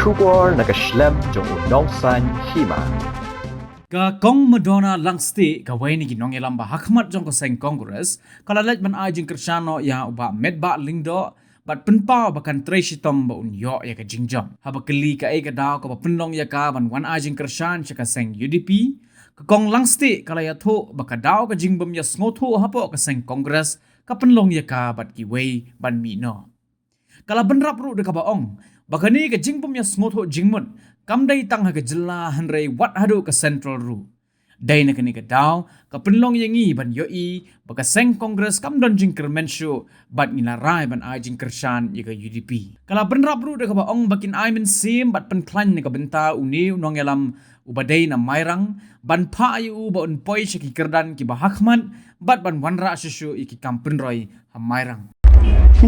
Shubor nakaslem jong unong san hima. Ka kong Madonna langsti ka waini ginong ilamba hakmat jong ko seng Congress kalalat man ajing Kristiyano ya uba medba lingdo bat penpao bakan treshitong ba unyo ya ka jingjong haba keli ka ka daw ka penlong ya ka ban wan ajing Kristiyan ka seng UDP ka kong langsti kalaya tho baka daw ka jingbom ya sngoto hapo ka seng Congress ka penlong ya ka bat kiway ban mi no kala benrap ru de ka baong baka ni ka jingbom ya sngoto jingmun kamday tang haga jela hanrei wat hadu ka central ru dai na kani ka daw ka penlong yangi ban yoi baka seng Congress kamdon jingker menshu bat nginarai ban ai jingker shan yiga UDP kala benrap ru de ka baong bakin ai men sim bat penklan ni ka benta uni unong elam ubadai na mairang ban pa ayu ba un poi shaki kerdan ki bahakman bat ban wanra shushu iki kampen roi ha mairang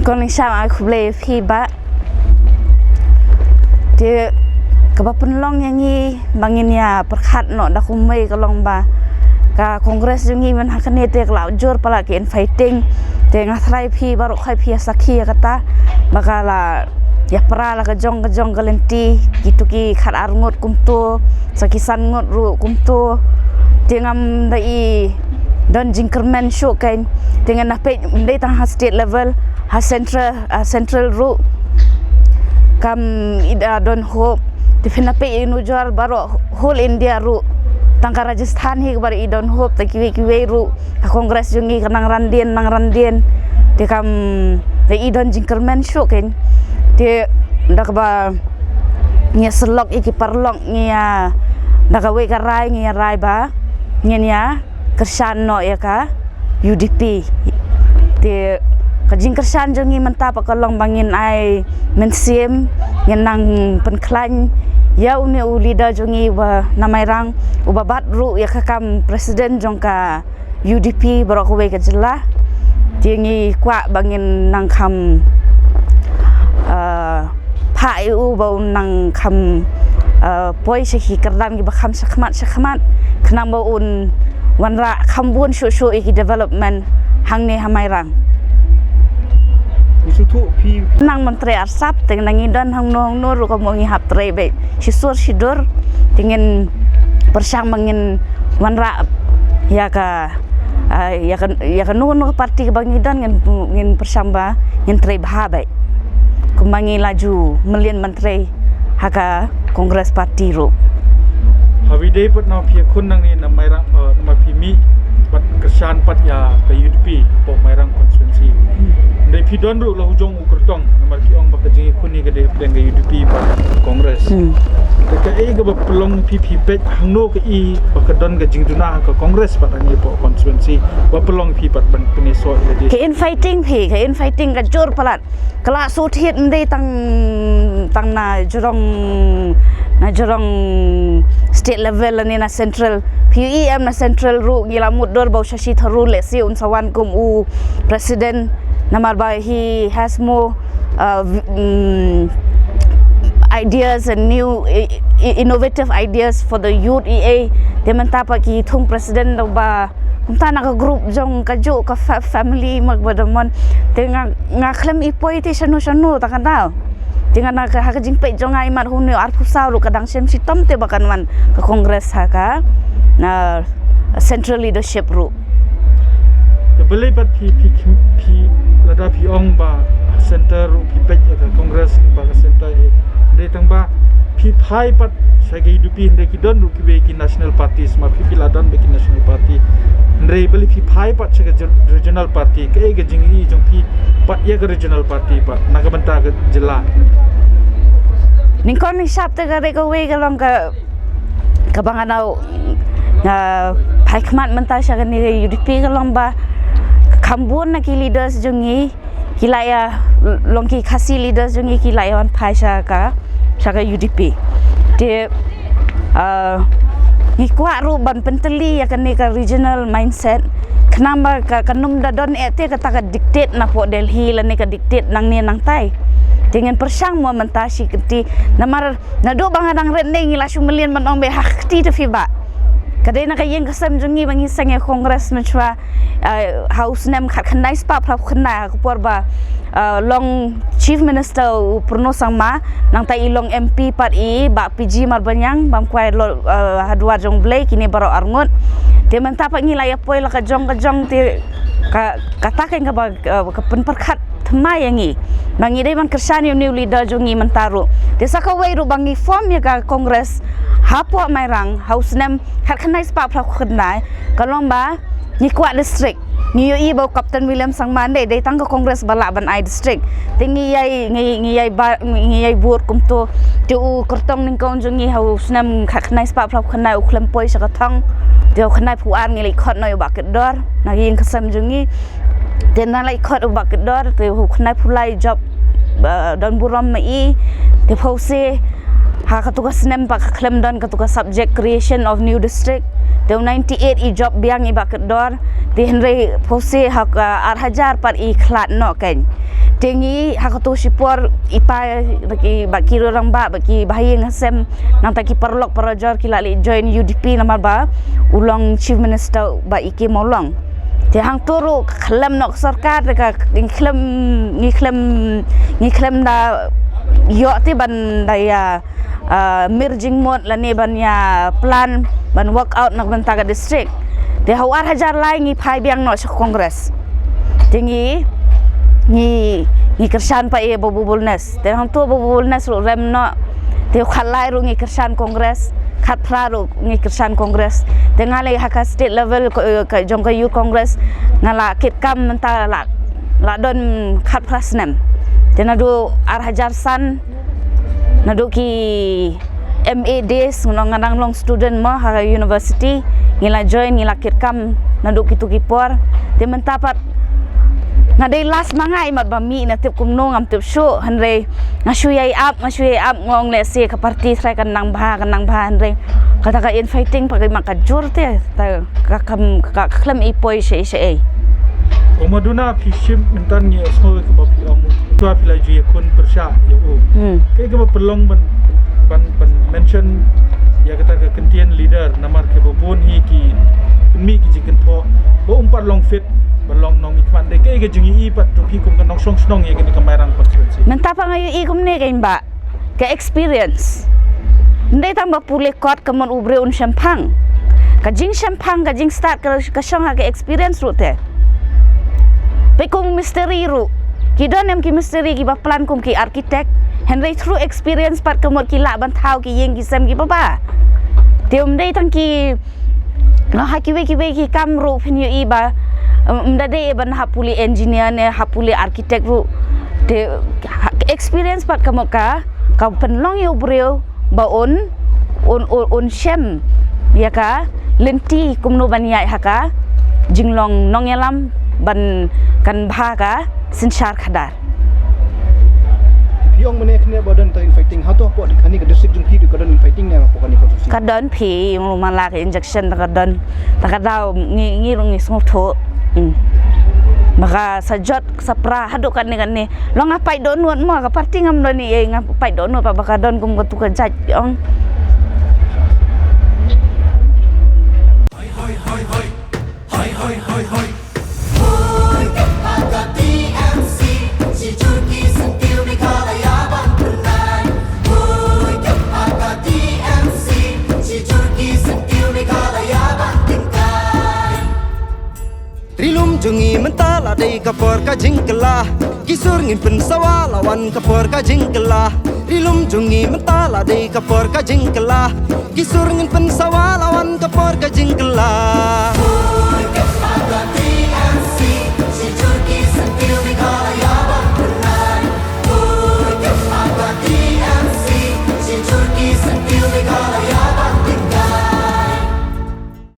kon sam aku boleh fiba dia kebapenlong yangi bangin ya perkhat no da kumai kalong ba ka kongres jungi man hakane te klau jor pala ke fighting te ngathrai phi baru khai phi sakhi kata bakala ya pra la ka jong galenti kituki khat arngot kumto sakisan ngot ru kumto te ngam dai don jingkermen show kain dengan nape ndai tang state level ha central ru kam ida don hope tifina pe inu jual baru whole India ru tangka Rajasthan hi baru idon hope ta kiwe ru ka kongres jungi nang randien de kam de idon jingkermen show ken de dak ba nya selok iki parlok nya dak we ka rai nya rai ba nya Krishano ya ka UDP de kajing kersan jungi menta pakalong bangin ai mensim nang penklan ya uni leader jungi ba namairang ubabat ru ya kakam presiden jongka UDP barok we ka jelah tingi kwa bangin nang kam pa eu ba nang kam poi shaki kerdan gi ba kam sakmat kenang ba un wanra kambun shu iki development hangne hamairang nang menteri arsap dengan ngidon hang no ru ka mo ngihap tre be sidur dengan persang mangin wanra ya ka no parti ka bangidon ngin persang ba ngin tre bahabai kumbangi laju melian menteri haka kongres parti ru Havidai pat na pia kun nang ni na mairang na pimi pat kersan pat ya ke UDP po mairang konstituensi ndai pidon ru la hujung ukurtong namar ki ong baka jingi kun ni ke de pleng ke UDP pa kongres ka e ga pelong PP pet hangno ke i baka don ke jingduna ke kongres pat ni po konstituensi wa pelong pi pat ban peniso ile ke infighting ka jor palat kala so thiet ndai tang na jorong state level ni na central PEM na central ru ngilamut dor bau shashi tharu le si unsawan kum u president namar ba he has more ideas and new innovative ideas for the youth EA dementa pa ki thung president ba kumta na ka group jong ka jo ka family magbadamon tenga ngaklem ipoi te shanu takandao dengan nak hak jingpe jongai mat hunu arpusau lu kadang sem sitom te bakan man ke kongres haka na central leadership ru beli pat pi lada pi ong ba center ru pi pet ke kongres ba center de tang ba pi phai pat sagi UDP de ki don ru ki national party ma pi ladon be ki national party ndre beli pi phai pat sagi regional party ke jingi jong pi pat ya ke regional party pat naga benta ke jela ningkon hisap te ga reko we galong ka banganau paikmat menta syaga ni UDP galong ba kambun na ki leaders jungi kilaya longki khasi leaders jungi kilaya wan phaisa ka syaga UDP de ngikwa ru ban penteli ya kan ni ka regional mindset kenamba ka kanum dadon ete kata ka dictate na po Delhi la ni ka dictate nang ni nang tai dengan persang mo mentasi kenti namar nado bangadang rene ngilasu melian manong be hakti te fiba kadai nak yang kesem jungi bangi sengnya kongres mencoba house nem kat kenai spa prap kenai aku porba long chief minister purno sangma nang tai long MP pat i ba PG mar banyang bam kwai hadwa jong blai kini baro arngut te menta pa ngi la yapoi la ka jong te katakan ka penperkat thmai yangi bangi dei ban kersan new leader jungi mentaru te sakawai ru bangi form ya ka kongres hapo mairang house nem kat kenai spa prap kenai kalong ba ni kuat district ni yo bau Kapten William Sangman dei tang ke kongres balak ban ai district tingi yai buat kumto tu kertong ning kong jungi house nem kat kenai spa prap kenai uklem poi sakathang teu kenai puan ngi khot noi baket dor nagi yang kesem jungi tena lai khot baket dor teu kenai pulai job don buram mai te pause ha katugas nem pak klem don katugas subject creation of new district teu 98 i job biang i baket dor te henry pause ha arhajar par i khlat no ken tingi ha katu sipor ipa baki orang ba baki bahaya ngasem nang taki perlok perajor kila li join UDP nama ba ulong chief minister ba iki molong te hang turu klem nok sarkar ka ngiklem da yo ti ban daya merging mode lani ban ya plan ban workout nak bentaga district te hawar hajar lai ngi phai biang no sa kongres tingi ngi kersan pa e bobulnes te hang tu bobulnes ru rem no te khalai ru ngi kersan kongres khat phra ru ngi kersan kongres te ngale haka state level ka jongka youth congress ngala kit kam menta la don khat prasnem te nadu ar hajar san nadu ki MA days nganang long student ma ha university ngila join ngila kit kam nadu kitu kipor te mentapat ngadai last mangai mat bami na tip kumno ngam tip show hanre ngasuyai up ngong le se ka party try kan nang bha hanre kata ka in fighting pakai makajur te ta ka klem ipoi se Omaduna fishim mentan ngi small ke bapi amu tua pila ji kun persya yo ke pelong ban mention ya kata ke kentian leader namar ke bobon hi ki mi ki jiken tho bo umpat long fit balong nong ikman de ke jungi i pat tu ki kum kan nong song snong ye ke kamairang constituency menta pa ngayu i kum ne kain ba ke experience ndai tamba pule kot kamon ubre un champang ka jing start ka shanga ke experience rute pe kum misteri ru kidon em ki misteri ki ba plan kum ki architect henry through experience pat kamot ki la ban thau ki yeng ki sem ki baba teum dei tang ki no hakiwe ki kam ru phin yu i ba mdade ban hapuli engineer ne hapuli architect ru te experience pat kamot ka penlong yu breu ba on shem ya ka lenti kumno ban yai haka jinglong nong yalam ban kan bhaga sinchar khadar piong mene khne badan ta fighting ha to po khani ka district jungki ka don fighting ne po kani constituency kadon phi yung malak injection kadon takadaw ngi smooth tho maka sajot sapra haduk kan ni lo ngapai donut mo ka party ngam do ni ngapai donut pa bakadon kum ka tukan jaj ong Rilum jungi mentala dei kapor ka jingkelah kisur ngin pensawa lawan kapor ka jingkelah rilum jungi mentala dei kapor ka jingkelah kisur ngin pensawa